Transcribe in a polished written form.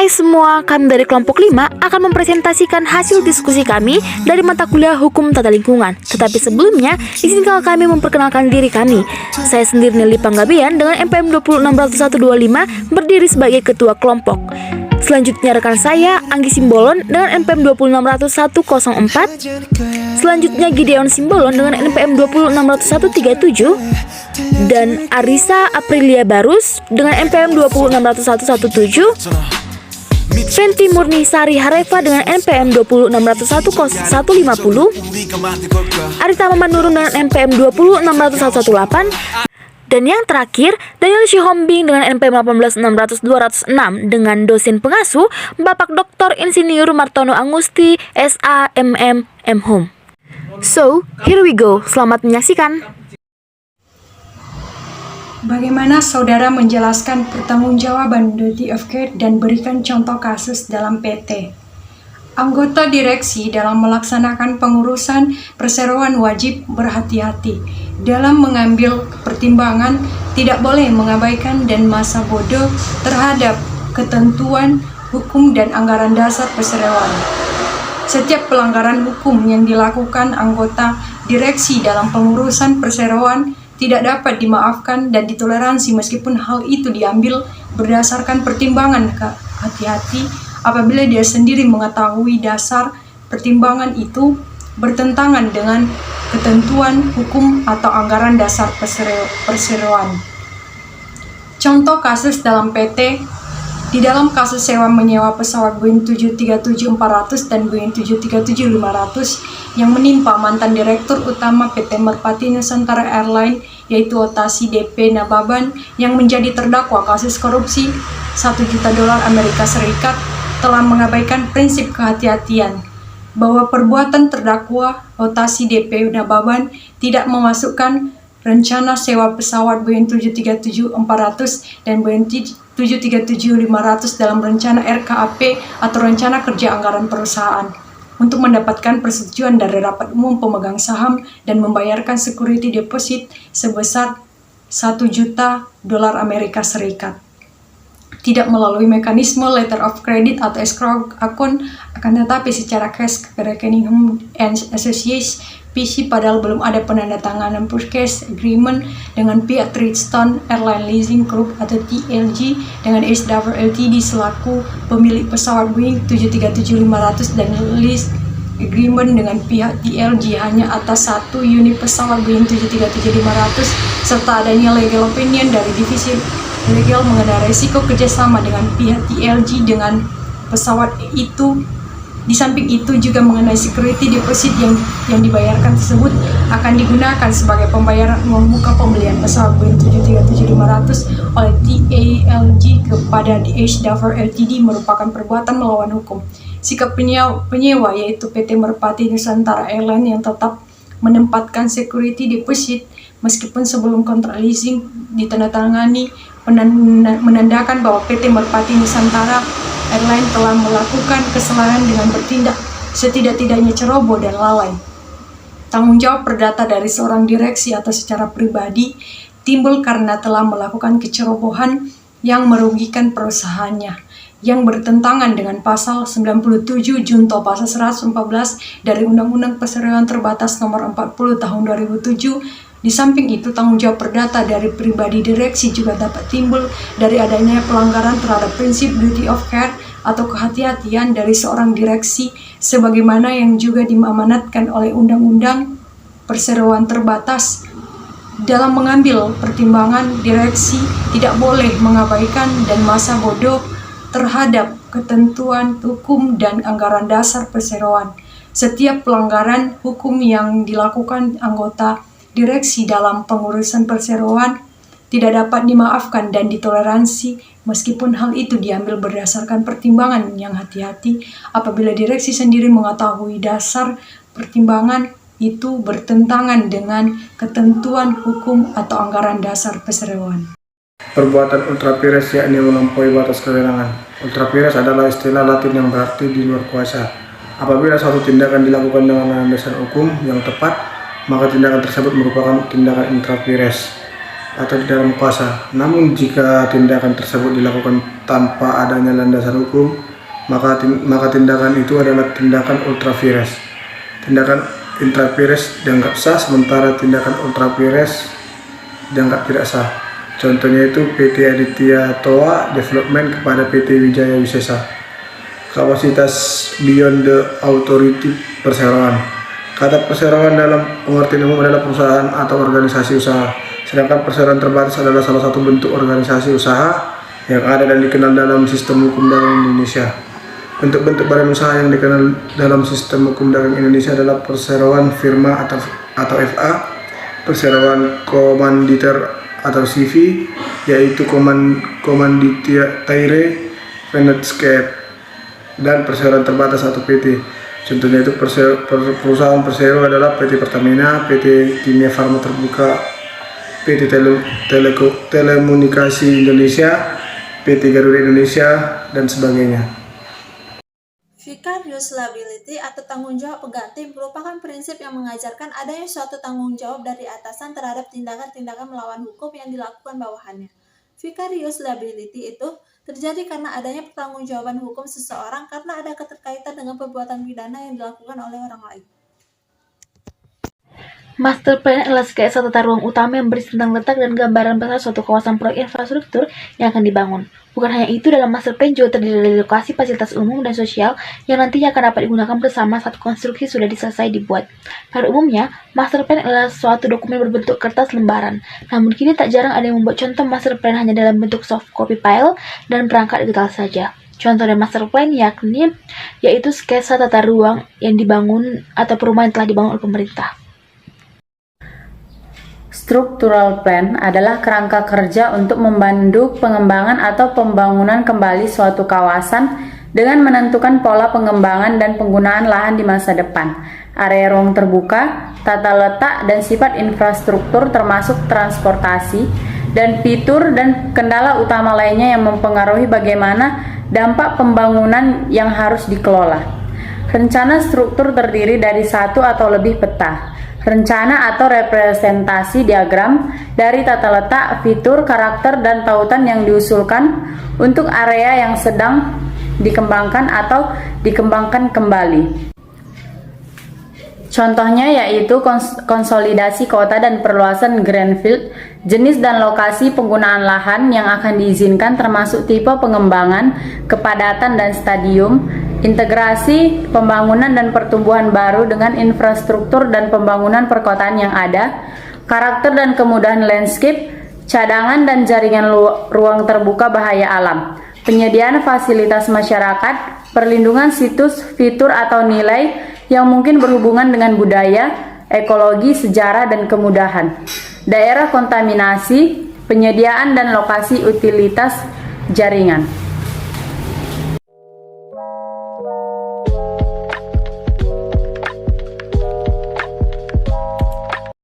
Hai semua, kami dari kelompok 5 akan mempresentasikan hasil diskusi kami dari mata kuliah Hukum Tata Lingkungan. Tetapi sebelumnya, izinkan kami memperkenalkan diri kami. Saya sendiri Nelly Panggabean dengan NPM 2060125 berdiri sebagai ketua kelompok. Selanjutnya rekan saya Anggi Simbolon dengan NPM 2060104. Selanjutnya Gideon Simbolon dengan NPM 2060137 dan Arisa Aprilia Barus dengan NPM 2060117. Fenty Murni Sari Hareva dengan NPM 206010150. Arita Mamanurun dengan NPM 2060118. Dan yang terakhir, Daniel Shihombing dengan NPM 18600-206 dengan dosen pengasuh Bapak Dr. Insinyur Martono Angusti, SA, MM, M.Hum. So, here we go. Selamat menyaksikan. Bagaimana saudara menjelaskan pertanggungjawaban duty of care dan berikan contoh kasus dalam PT? Anggota direksi dalam melaksanakan pengurusan perseroan wajib berhati-hati dalam mengambil pertimbangan, tidak boleh mengabaikan dan masa bodoh terhadap ketentuan hukum dan anggaran dasar perseroan. Setiap pelanggaran hukum yang dilakukan anggota direksi dalam pengurusan perseroan tidak dapat dimaafkan dan ditoleransi meskipun hal itu diambil berdasarkan pertimbangan hati-hati apabila dia sendiri mengetahui dasar pertimbangan itu bertentangan dengan ketentuan hukum atau anggaran dasar perseroan. Contoh kasus dalam PT. Di dalam kasus sewa menyewa pesawat Boeing 737-400 dan Boeing 737-500 yang menimpa mantan Direktur Utama PT Merpati Nusantara Airlines yaitu Otasi DP Nababan yang menjadi terdakwa kasus korupsi $1 juta Amerika Serikat telah mengabaikan prinsip kehati-hatian bahwa perbuatan terdakwa Otasi DP Nababan tidak memasukkan rencana sewa pesawat Boeing 737-400 dan Boeing 737-500 dalam rencana RKAP atau rencana kerja anggaran perusahaan untuk mendapatkan persetujuan dari rapat umum pemegang saham dan membayarkan security deposit sebesar $1 juta Amerika Serikat. Tidak melalui mekanisme letter of credit atau escrow account, akan tetapi secara cash ke rekening Hum and Associates PC padahal belum ada penandatanganan purchase agreement dengan pihak Triton Airline Leasing Group atau TLG dengan Ace Dover Ltd selaku pemilik pesawat Boeing 737-500 dan lease agreement dengan pihak TLG hanya atas satu unit pesawat Boeing 737-500 serta adanya legal opinion dari divisi legal mengenai risiko kerjasama dengan pihak TLG dengan pesawat itu. Di samping itu juga mengenai security deposit yang dibayarkan tersebut akan digunakan sebagai pembayaran uang muka pembelian pesawat Boeing 737-500 oleh TALG kepada Ace Dover Ltd merupakan perbuatan melawan hukum. Sikap penyewa yaitu PT Merpati Nusantara Airlines yang tetap menempatkan security deposit meskipun sebelum kontrak leasing ditandatangani menandakan bahwa PT Merpati Nusantara Airline telah melakukan kesalahan dengan bertindak setidak-tidaknya ceroboh dan lalai. Tanggung jawab perdata dari seorang direksi atau secara pribadi timbul karena telah melakukan kecerobohan yang merugikan perusahaannya, yang bertentangan dengan pasal 97 junto pasal 114 dari Undang-Undang Perseroan Terbatas nomor 40 tahun 2007. Di samping itu, tanggung jawab perdata dari pribadi direksi juga dapat timbul dari adanya pelanggaran terhadap prinsip duty of care atau kehati-hatian dari seorang direksi sebagaimana yang juga diamanatkan oleh Undang-Undang Perseroan Terbatas. Dalam mengambil pertimbangan, direksi tidak boleh mengabaikan dan masa bodoh terhadap ketentuan hukum dan anggaran dasar perseroan. Setiap pelanggaran hukum yang dilakukan anggota direksi dalam pengurusan perseroan tidak dapat dimaafkan dan ditoleransi meskipun hal itu diambil berdasarkan pertimbangan yang hati-hati apabila direksi sendiri mengetahui dasar pertimbangan itu bertentangan dengan ketentuan hukum atau anggaran dasar perseroan. Perbuatan ultra vires yakni melampaui batas kewenangan. Ultra vires adalah istilah Latin yang berarti di luar kuasa. Apabila suatu tindakan dilakukan dengan landasan hukum yang tepat, maka tindakan tersebut merupakan tindakan ultra vires. atau di dalam kuasa. Namun jika tindakan tersebut dilakukan tanpa adanya landasan hukum, maka tindakan itu adalah tindakan ultra vires. Tindakan intra vires dianggap sah, sementara tindakan ultra vires dianggap tidak sah. Contohnya itu PT Aditya Toa Development kepada PT Wijaya Wisesa. Kapasitas beyond the authority perseroan. Kata perseroan dalam pengertian umum adalah perusahaan atau organisasi usaha. Sedangkan perseroan terbatas adalah salah satu bentuk organisasi usaha yang ada dan dikenal dalam sistem hukum dagang Indonesia. Bentuk-bentuk badan usaha yang dikenal dalam sistem hukum dagang Indonesia adalah perseroan firma atau FA, perseroan komanditer atau CV, yaitu komanditaire Venetscape, dan perseroan terbatas atau PT. Contohnya itu perusahaan persero adalah PT Pertamina, PT Kimia Farma Terbuka, PT Telekomunikasi Indonesia, PT Garuda Indonesia, dan sebagainya. Vicarious liability atau tanggung jawab pengganti merupakan prinsip yang mengajarkan adanya suatu tanggung jawab dari atasan terhadap tindakan-tindakan melawan hukum yang dilakukan bawahannya. Vicarious liability itu terjadi karena adanya pertanggungjawaban hukum seseorang karena ada keterkaitan dengan perbuatan pidana yang dilakukan oleh orang lain. Master plan adalah sketsa tata ruang utama yang berisi tentang letak dan gambaran besar suatu kawasan proyek infrastruktur yang akan dibangun. Bukan hanya itu, dalam master plan juga terdiri dari lokasi fasilitas umum dan sosial yang nantinya akan dapat digunakan bersama saat konstruksi sudah selesai dibuat. Pada umumnya, master plan adalah suatu dokumen berbentuk kertas lembaran. Namun kini tak jarang ada yang membuat contoh master plan hanya dalam bentuk soft copy file dan perangkat digital saja. Contoh dari master plan yaitu sketsa tata ruang yang dibangun atau perumahan yang telah dibangun oleh pemerintah. Structural plan adalah kerangka kerja untuk membantu pengembangan atau pembangunan kembali suatu kawasan dengan menentukan pola pengembangan dan penggunaan lahan di masa depan, area ruang terbuka, tata letak, dan sifat infrastruktur termasuk transportasi, dan fitur dan kendala utama lainnya yang mempengaruhi bagaimana dampak pembangunan yang harus dikelola. Rencana struktur terdiri dari satu atau lebih peta. Rencana atau representasi diagram dari tata letak, fitur, karakter, dan tautan yang diusulkan untuk area yang sedang dikembangkan atau dikembangkan kembali. Contohnya yaitu konsolidasi kota dan perluasan greenfield, jenis dan lokasi penggunaan lahan yang akan diizinkan termasuk tipe pengembangan, kepadatan dan stadium, integrasi pembangunan dan pertumbuhan baru dengan infrastruktur dan pembangunan perkotaan yang ada, karakter dan kemudahan landscape, cadangan dan jaringan ruang terbuka bahaya alam, penyediaan fasilitas masyarakat, perlindungan situs, fitur atau nilai yang mungkin berhubungan dengan budaya, ekologi, sejarah, dan kemudahan, daerah kontaminasi, penyediaan dan lokasi utilitas jaringan.